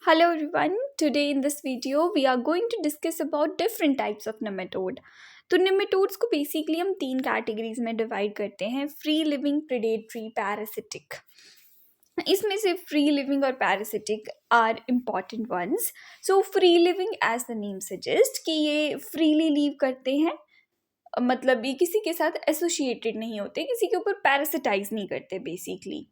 Hello everyone. Today in this video we are going to discuss about different types of nematode. तो nematodes को basically हम तीन categories में divide करते हैं, फ्री लिविंग, प्रेडेटरी, पैरासिटिक। इसमें से फ्री लिविंग और parasitic are important ones. So free living as the name suggest कि ये फ्रीली लीव करते हैं, मतलब ये किसी के साथ एसोसिएटेड नहीं होते, किसी के ऊपर पैरासिटाइज नहीं करते बेसिकली।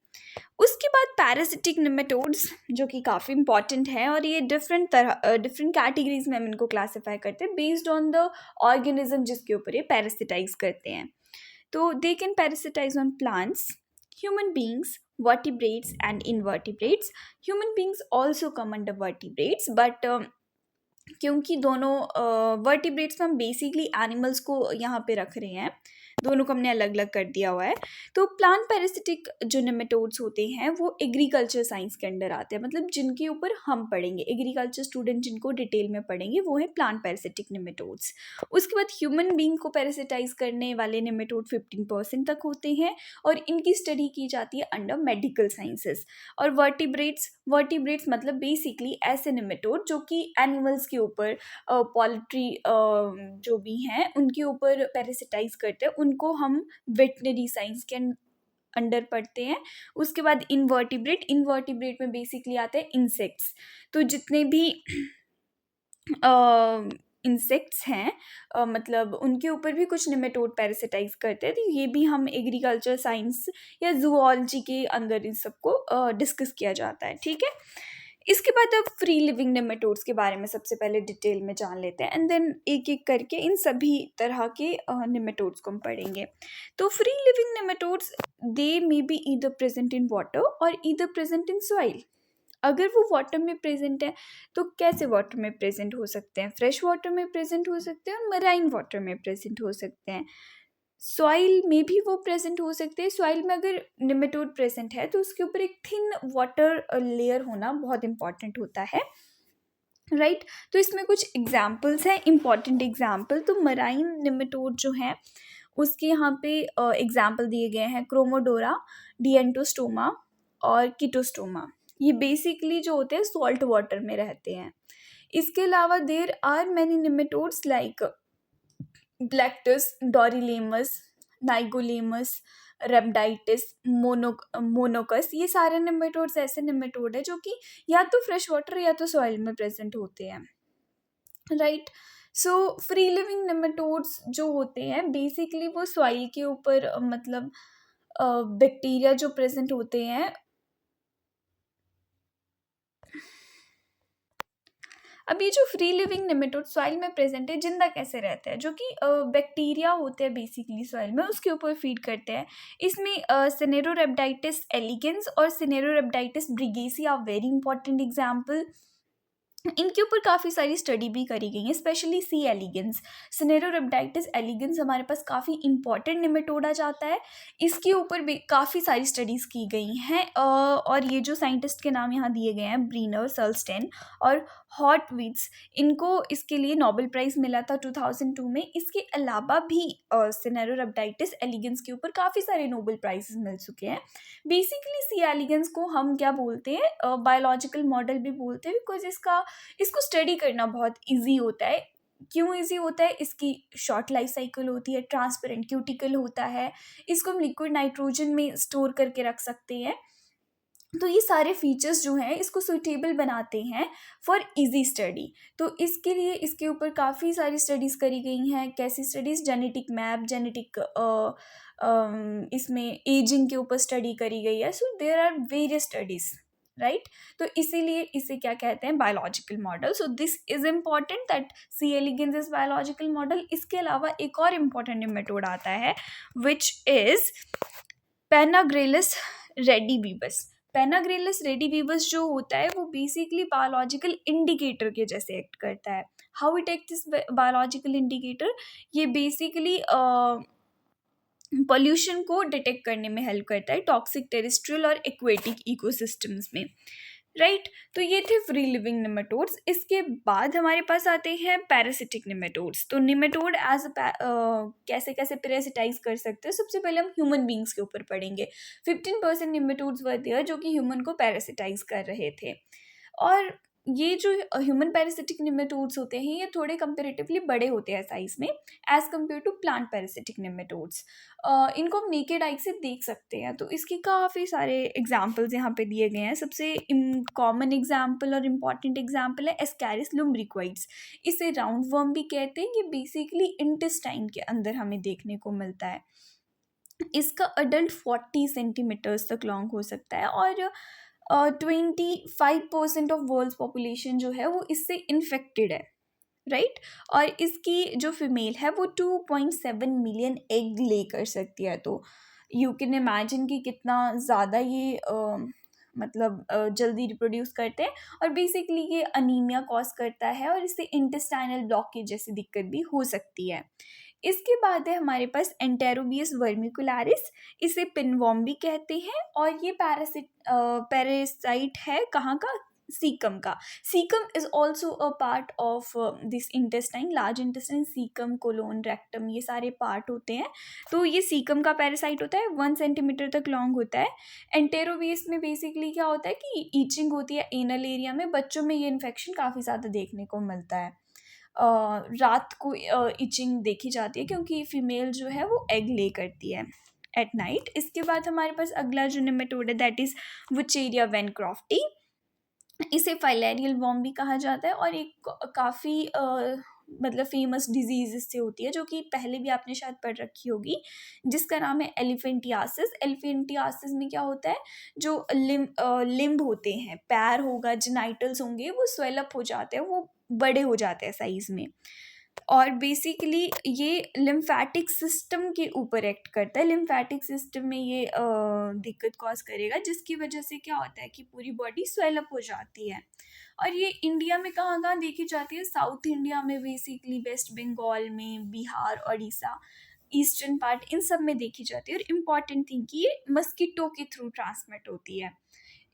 उसके बाद पैरासिटिक नेमेटोड्स जो कि काफ़ी इंपॉर्टेंट है, और ये डिफरेंट कैटेगरीज में हम इनको क्लासीफाई करते हैं बेस्ड ऑन द ऑर्गेनिज्म जिसके ऊपर ये पैरासिटाइज करते हैं। तो they can parasitise on plants, human beings, vertebrates and invertebrates. Human beings also come under vertebrates, but क्योंकि दोनों वर्टिब्रेट्स में हम बेसिकली एनिमल्स को यहाँ पे रख रहे हैं, दोनों को हमने अलग अलग कर दिया हुआ है। तो प्लांट पैरासिटिक जो नेमेटोड्स होते हैं वो एग्रीकल्चर साइंस के अंडर आते हैं, मतलब जिनके ऊपर हम पढ़ेंगे, एग्रीकल्चर स्टूडेंट जिनको डिटेल में पढ़ेंगे वो है प्लांट पैरासिटिक नेमेटोड्स। उसके बाद ह्यूमन बींग को पैरासिटाइज करने वाले नेमेटोड 15% तक होते हैं, और इनकी स्टडी की जाती है अंडर मेडिकल साइंसेस। और वर्टिब्रेट्स मतलब बेसिकली ऐसे नेमेटोड जो कि एनिमल्स के ऊपर, पोल्ट्री जो भी हैं उनके ऊपर पैरासिटाइज करते हैं, उनको हम वेटनरी साइंस के अंडर पढ़ते हैं। उसके बाद इनवर्टिब्रेट में बेसिकली आते हैं इंसेक्ट्स। तो जितने भी इंसेक्ट्स हैं, मतलब उनके ऊपर भी कुछ नेमेटोड पैरासिटाइज करते हैं। तो ये भी हम एग्रीकल्चर साइंस या जूलॉजी के अंदर इन सबको डिस्कस किया जाता है, ठीक है। इसके बाद अब फ्री लिविंग नेमेटोड्स के बारे में सबसे पहले डिटेल में जान लेते हैं, एंड देन एक एक करके इन सभी तरह के नेमेटोड्स को हम पढ़ेंगे। तो free living nematodes they may be either present in water और ईदर प्रेजेंट इन सॉइल। अगर वो वाटर में प्रेजेंट है तो कैसे वाटर में प्रेजेंट हो सकते हैं? फ्रेश वाटर में प्रेजेंट हो सकते हैं और मराइन वाटर में प्रेजेंट हो सकते हैं। सॉइल में भी वो प्रेजेंट हो सकते हैं। सॉइल में अगर नेमेटोड प्रेजेंट है तो उसके ऊपर एक थिन वाटर लेयर होना बहुत इंपॉर्टेंट होता है, राइट। तो इसमें कुछ एग्जाम्पल्स हैं, इंपॉर्टेंट एग्जाम्पल। तो मराइन नेमेटोड जो है उसके यहाँ पे एग्जाम्पल दिए गए हैं, क्रोमोडोरा, डिएंटोस्टोमा और किटोस्टोमा। ये बेसिकली जो होते हैं सॉल्ट वाटर में रहते हैं। इसके अलावा there are many nematodes like Plectus, Dorylaimus, Nygolaimus, Rhabditis, Mononchus. ये सारे नेमेटोड्स ऐसे नेमेटोड है जो कि या तो फ्रेश वाटर या तो सॉइल में प्रेजेंट होते हैं, राइट। सो फ्री लिविंग नेमेटोड्स जो होते हैं बेसिकली वो सॉइल के ऊपर, मतलब बैक्टीरिया जो प्रेजेंट होते हैं। अब ये जो फ्री लिविंग नेमेटोड सॉइल में प्रेजेंट है, जिंदा कैसे रहते हैं? जो कि बैक्टीरिया होते हैं बेसिकली सॉइल में, उसके ऊपर फीड करते हैं। इसमें सिनेरोरेब्डाइटिस एलिगेंस और सिनेरोरेब्डाइटिस ब्रिगेसी आर वेरी इंपॉर्टेंट एग्जाम्पल। इनके ऊपर काफ़ी सारी स्टडी भी करी गई है, स्पेशली सी एलिगेंस। सिनेरोरेब्डाइटिस एलिगेंस हमारे पास काफ़ी इंपॉर्टेंट नेमेटोड आ जाता है। इसके ऊपर भी काफ़ी सारी स्टडीज़ की गई हैं, और ये जो साइंटिस्ट के नाम यहाँ दिए गए हैं, ब्रीनर, सर्लस्टेन और हॉटविट्स, इनको इसके लिए नोबेल प्राइज़ मिला था 2002 में। इसके अलावा भी सिनेरोरेब्डाइटिस एलिगेंस के ऊपर काफ़ी सारे नोबेल प्राइजेस मिल चुके हैं। बेसिकली सी एलिगेंस को हम क्या बोलते हैं, बायोलॉजिकल मॉडल भी बोलते हैं, बिकॉज इसको स्टडी करना बहुत इजी होता है। क्यों इजी होता है? इसकी शॉर्ट लाइफ साइकिल होती है, ट्रांसपेरेंट क्यूटिकल होता है, इसको हम लिक्विड नाइट्रोजन में स्टोर करके रख सकते हैं। तो ये सारे फीचर्स जो हैं इसको सूटेबल बनाते हैं फॉर इजी स्टडी। तो इसके लिए इसके ऊपर काफ़ी सारी स्टडीज़ करी गई हैं। कैसी स्टडीज़? जेनेटिक मैप, जेनेटिक इसमें एजिंग के ऊपर स्टडी करी गई है। So there are various studies, right. तो इसीलिए इसे क्या कहते हैं? Biological model. So this is important that C elegans is biological model. इसके अलावा एक और इम्पॉर्टेंट मेथड आता है विच इज पेनाग्रेलिस रेडिविवस। पेनाग्रेलिस रेडिविवस जो होता है वो बेसिकली बायोलॉजिकल इंडिकेटर के जैसे एक्ट करता है। How it act this biological indicator? ये बेसिकली पॉल्यूशन को डिटेक्ट करने में हेल्प करता है टॉक्सिक टेरेस्ट्रियल और एक्वेटिक इकोसिस्टम्स में, राइट। तो ये थे फ्री लिविंग नेमेटोड्स। इसके बाद हमारे पास आते हैं पैरासिटिक नेमेटोड्स। तो नेमेटोड एज कैसे कैसे पैरासिटाइज कर सकते हैं, सबसे पहले हम ह्यूमन बींग्स के ऊपर पढ़ेंगे। 15% नेमेटोड्स वर देयर जो कि ह्यूमन को पैरासिटाइज कर रहे थे। और ये जो ह्यूमन पैरासिटिक निमेटोड्स होते हैं ये थोड़े कंपेरेटिवली बड़े होते हैं साइज में as compare to plant parasitic nematodes. इनको हम नेकेड आई से देख सकते हैं, तो इसके काफ़ी सारे एग्जाम्पल्स यहाँ पे दिए गए हैं। सबसे कॉमन एग्जाम्पल और इम्पॉर्टेंट एग्जाम्पल है एस्कैरिस लुम्ब्रिक्वाइड्स। इसे राउंड वर्म भी कहते हैं। ये बेसिकली इंटेस्टाइन के अंदर हमें देखने को मिलता है। इसका अडल्ट 40 सेंटीमीटर्स तक लॉन्ग हो सकता है और 25% ऑफ वर्ल्ड पॉपुलेशन जो है वो इससे इन्फेक्टेड है, राइट। और इसकी जो फीमेल है वो 2.7 मिलियन एग ले कर सकती है। तो यू कैन इमेजिन कि कितना ज़्यादा ये जल्दी रिप्रोड्यूस करते हैं। और बेसिकली ये अनीमिया कॉज करता है और इससे इंटेस्टाइनल ब्लॉकेज जैसी दिक्कत भी हो सकती है। इसके बाद है हमारे पास एंटेरोबियस वर्मिकुलरिस। इसे पिनवॉर्म भी कहते हैं और ये पैरासाइट है कहाँ का, सीकम का। Caecum is also a part of this intestine, large intestine, caecum, colon, rectum, ये सारे पार्ट होते हैं। तो ये सीकम का पैरासाइट होता है, 1 सेंटीमीटर तक लॉन्ग होता है। एंटेरोबियस में बेसिकली क्या होता है कि ईचिंग होती है एनल एरिया में। बच्चों में ये इन्फेक्शन काफ़ी ज़्यादा देखने को मिलता है। रात को इचिंग देखी जाती है क्योंकि फीमेल जो है वो एग ले करती है एट नाइट। इसके बाद हमारे पास अगला जो नेमेटोड है दैट इज़ वुचेरिया वैनक्रॉफ्टी। इसे फाइलेरियल वॉर्म भी कहा जाता है और एक काफ़ी फेमस डिजीज इससे होती है जो कि पहले भी आपने शायद पढ़ रखी होगी, जिसका नाम है एलिफेंटियासिस। एलिफेंटियासिस में क्या होता है, जो लिम्ब होते हैं, पैर होगा, जेनाइटल्स होंगे, वो स्वेलअप हो जाते हैं, वो बड़े हो जाते हैं साइज में। और बेसिकली ये लिम्फेटिक सिस्टम के ऊपर एक्ट करता है। लिम्फेटिक सिस्टम में ये दिक्कत कॉज करेगा, जिसकी वजह से क्या होता है कि पूरी बॉडी स्वेलअप हो जाती है। और ये इंडिया में कहाँ कहाँ देखी जाती है, साउथ इंडिया में बेसिकली, वेस्ट बंगाल में, बिहार, उड़ीसा, ईस्टर्न पार्ट, इन सब में देखी जाती है। और इम्पॉर्टेंट थिंग कि ये मस्कीटो के थ्रू ट्रांसमिट होती है।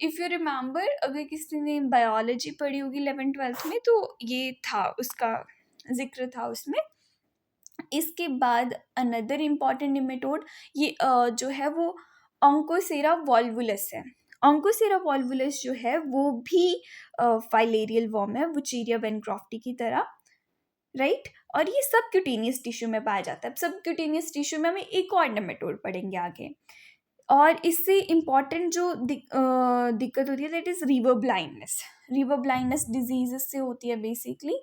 इफ़ यू रिमेंबर, अगर किसी ने बायोलॉजी पढ़ी होगी 11th-12th में, तो ये था, उसका जिक्र था उसमें। इसके बाद अनदर इम्पॉर्टेंट निमेटोड ये जो है वो ऑन्कोसेरा वॉल्वुलस है। ऑन्कोसेरा वॉल्वुलस जो है वो भी फाइलेरियल वॉर्म है, वुचेरिया वैनक्रॉफ्टी की तरह, राइट। और ये सबक्यूटेनियस टिश्यू में पाया जाता है। सबक्यूटेनियस टिश्यू में हमें एक और नेमेटोड पढ़ेंगे आगे। और इससे इम्पॉर्टेंट जो दिक्कत होती है that is river blindness. River blindness disease से होती है बेसिकली।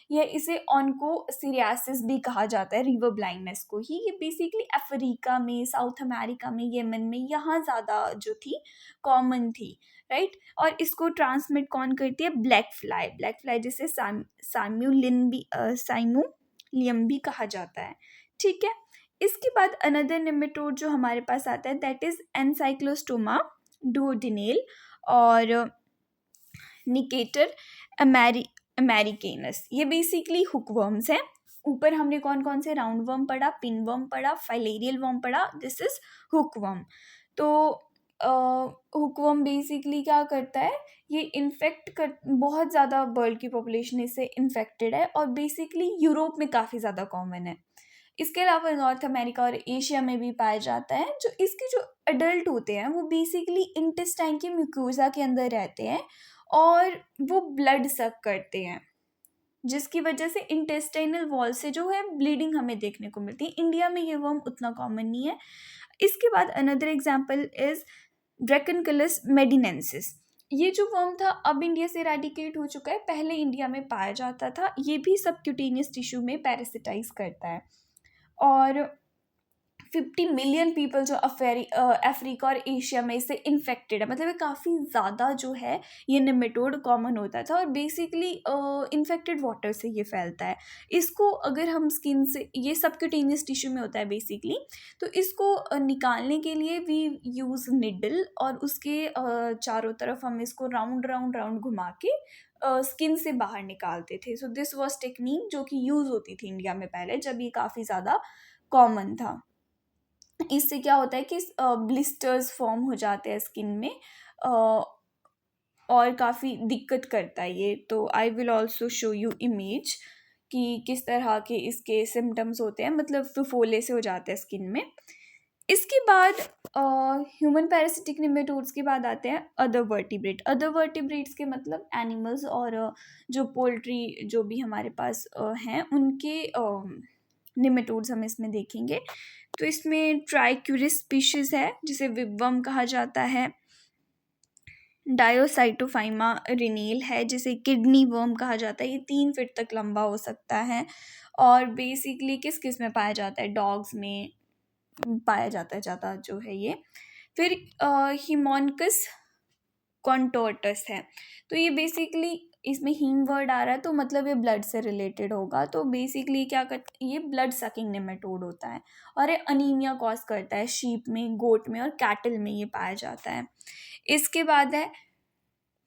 इसे ऑन्कोसिरियासिस भी कहा जाता है, रिवर ब्लाइंडनेस को ही। ये बेसिकली अफ्रीका में, साउथ अमेरिका में, यमन में, यहाँ ज़्यादा जो थी, कॉमन थी, राइट। और इसको ट्रांसमिट कौन करती है, ब्लैक फ्लाई। ब्लैक फ्लाई जिसे साइमूलियम भी कहा जाता है, ठीक है। इसके बाद अनदर नेमेटोड जो हमारे पास आता है दैट इज़ एनसाइक्लोस्टोमा डुओडेनल और निकेटर अमेरिकेनस। ये बेसिकली हुकवर्म्स हैं। ऊपर हमने कौन कौन से राउंड वर्म पढ़ा, पिन वर्म पढ़ा, फाइलेरियल वर्म पढ़ा, दिस इज हुकवर्म। तो हुकवर्म बेसिकली क्या करता है, ये इन्फेक्ट कर, बहुत ज़्यादा वर्ल्ड की पॉपुलेशन इससे इन्फेक्टेड है और बेसिकली यूरोप में काफ़ी ज़्यादा कॉमन है। इसके अलावा नॉर्थ अमेरिका और एशिया में भी पाया जाता है। जो इसके जो अडल्ट होते हैं वो बेसिकली इंटेस्टाइन की म्यूकोजा के अंदर रहते हैं और वो ब्लड सक करते हैं, जिसकी वजह से इंटेस्टाइनल वॉल से जो है ब्लीडिंग हमें देखने को मिलती है। इंडिया में ये वर्म उतना कॉमन नहीं है। इसके बाद अनदर एग्जाम्पल इज ड्रैकनकलस मेडिनेंसिस। ये जो वर्म था अब इंडिया से रेडिकेट हो चुका है, पहले इंडिया में पाया जाता था। ये भी सबक्यूटेनियस टिश्यू में पैरासिटाइज करता है और 50 मिलियन पीपल जो अफ्रीका और एशिया में इससे इन्फेक्टेड है। मतलब ये काफ़ी ज़्यादा जो है ये निमेटोड कॉमन होता था और बेसिकली इन्फेक्टेड वाटर से ये फैलता है। इसको अगर हम स्किन से, ये सबक्यूटेनियस टिश्यू में होता है बेसिकली, तो इसको निकालने के लिए वी यूज़ निडल और उसके चारों तरफ हम इसको राउंड राउंड राउंड घुमा के स्किन से बाहर निकालते थे। सो दिस वॉज टेक्निक जो कि यूज़ होती थी इंडिया में पहले, जब ये काफ़ी ज़्यादा कॉमन था। इससे क्या होता है कि ब्लिस्टर्स फॉर्म हो जाते हैं स्किन में और काफ़ी दिक्कत करता है ये। तो I will also show you image कि किस तरह के इसके सिम्टम्स होते हैं, मतलब फफोले से हो जाते हैं स्किन में। इसके बाद ह्यूमन पैरासिटिक निमेटोड्स के बाद आते हैं अदर वर्टिब्रेट। अदर वर्टिब्रेट्स के मतलब एनिमल्स और जो पोल्ट्री जो भी हमारे पास हैं उनके निमेटोड्स हम इसमें देखेंगे। तो इसमें ट्राइक्यूरिस स्पीशीज़ है जिसे विबवर्म कहा जाता है। डायोसाइटोफाइमा रिनील है जिसे किडनी वर्म कहा जाता है। ये 3 फीट तक लंबा हो सकता है और बेसिकली किस किस में पाया जाता है, डॉग्स में पाया जाता है ज़्यादा जो है ये। फिर हिमोनकस कॉन्टोर्टस है। तो ये बेसिकली इसमें हीम वर्ड आ रहा है तो मतलब ये ब्लड से रिलेटेड होगा। तो बेसिकली क्या करता है, ये ब्लड सकिंग नेमेटोड होता है और ये अनीमिया कॉज करता है। शीप में, गोट में और कैटल में ये पाया जाता है। इसके बाद है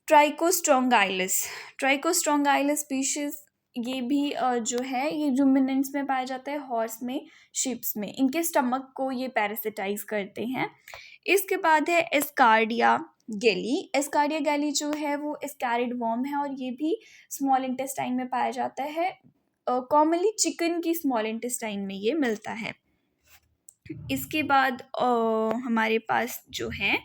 ट्राइकोस्ट्रोंगाइलिस। ट्राइकोस्ट्रोंगाइलिस स्पीशीज ये भी जो है ये रूमिनेंट्स में पाया जाता है, हॉर्स में, शिप्स में। इनके स्टमक को ये पैरासिटाइज करते हैं। इसके बाद है एस्कार्डिया गैली। एस्कार्डिया गैली जो है वो एस्कैरिड वर्म है और ये भी स्मॉल इंटेस्टाइन में पाया जाता है। कॉमनली चिकन की स्मॉल इंटेस्टाइन में ये मिलता है। इसके बाद हमारे पास जो है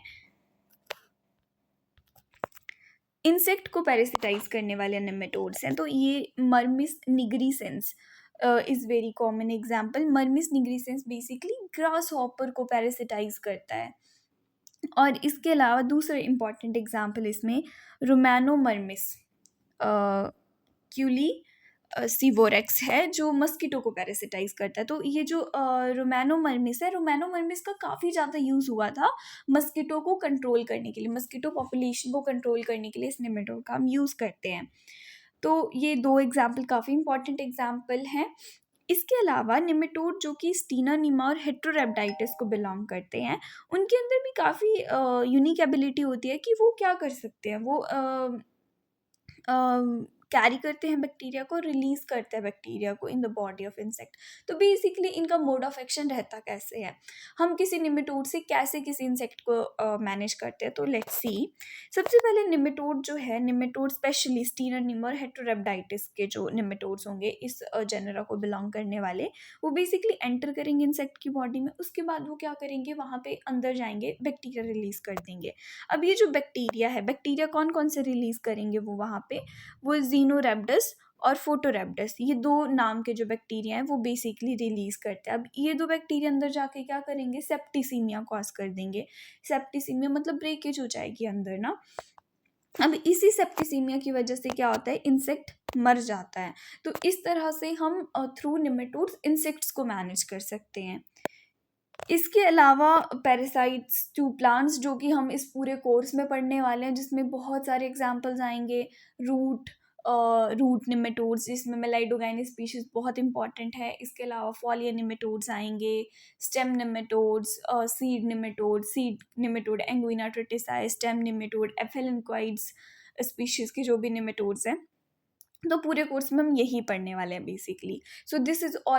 इंसेक्ट को पैरासिटाइज करने वाले नेमेटोड्स हैं। तो ये Mermis nigrescens is very common example. Mermis nigrescens basically grasshopper को पैरासिटाइज करता है। और इसके अलावा दूसरा इम्पॉर्टेंट एग्जाम्पल इसमें रोमैनोमर्मिस क्यूली सीवोरेक्स है जो मस्कीटो को पैरासिटाइज करता है। तो ये जो रोमैनोमर्मिस है, रोमैनोमर्मिस का काफ़ी ज़्यादा यूज़ हुआ था मस्कीटो को कंट्रोल करने के लिए, मस्कीटो पॉपुलेशन को कंट्रोल करने के लिए इस नेमेटोड का हम यूज़ करते हैं। तो ये 2 एग्जाम्पल काफ़ी इंपॉर्टेंट एग्जाम्पल हैं। इसके अलावा निमेटोड जो कि स्टीनानिमा और हेट्रोरेप्टाइटिस को बिलोंग करते हैं, उनके अंदर भी काफ़ी यूनिक एबिलिटी होती है कि वो क्या कर सकते हैं। वो कैरी करते हैं बैक्टीरिया को, रिलीज करते हैं बैक्टीरिया को in the body of insect. तो बेसिकली इनका मोड ऑफ एक्शन रहता कैसे है, हम किसी निमेटोड से कैसे किसी इंसेक्ट को मैनेज करते हैं। तो लेट्स सी। सबसे पहले निमेटोड जो है, निमेटोड स्पेशली स्टीनानिमा और हेट्रोरेप्टाइटिस के जो निमेटोड्स होंगे इस जेनरा को बिलोंग करने वाले, वो बेसिकली एंटर करेंगे इंसेक्ट की बॉडी में। उसके बाद वो क्या करेंगे, वहाँ पे अंदर जाएंगे, बैक्टीरिया रिलीज कर देंगे। अब ये जो बैक्टीरिया है, बैक्टीरिया कौन कौन से रिलीज करेंगे वो वहाँ पे, वो जीनोरैप्टस और फोटोरैप्टस, ये 2 नाम के जो बैक्टीरिया हैं वो बेसिकली रिलीज करते हैं। अब ये 2 बैक्टीरिया अंदर जाके क्या करेंगे, सेप्टिसीमिया कॉज कर देंगे। सेप्टिसीमिया मतलब ब्रेकेज हो जाएगी अंदर ना। अब इसी सेप्टिसीमिया की वजह से क्या होता है, इंसेक्ट मर जाता है। तो इस तरह से हम थ्रू निमेटोड्स इंसेक्ट्स को मैनेज कर सकते हैं। इसके अलावा पैरासाइट्स टू प्लांट्स जो कि हम इस पूरे कोर्स में पढ़ने वाले हैं, जिसमें बहुत सारे एग्जांपल्स आएंगे। रूट निमेटोड्स जिसमें मेलाइडोगाइनस स्पीशीज बहुत इंपॉर्टेंट है। इसके अलावा फॉलिया निमेटोड्स आएंगे, stem nematodes, seed nematode Anguina tritici, stem nematode, Aphelenchoides species के जो भी निमेटोड्स हैं। तो पूरे कोर्स में हम यही पढ़ने वाले हैं basically. So this is all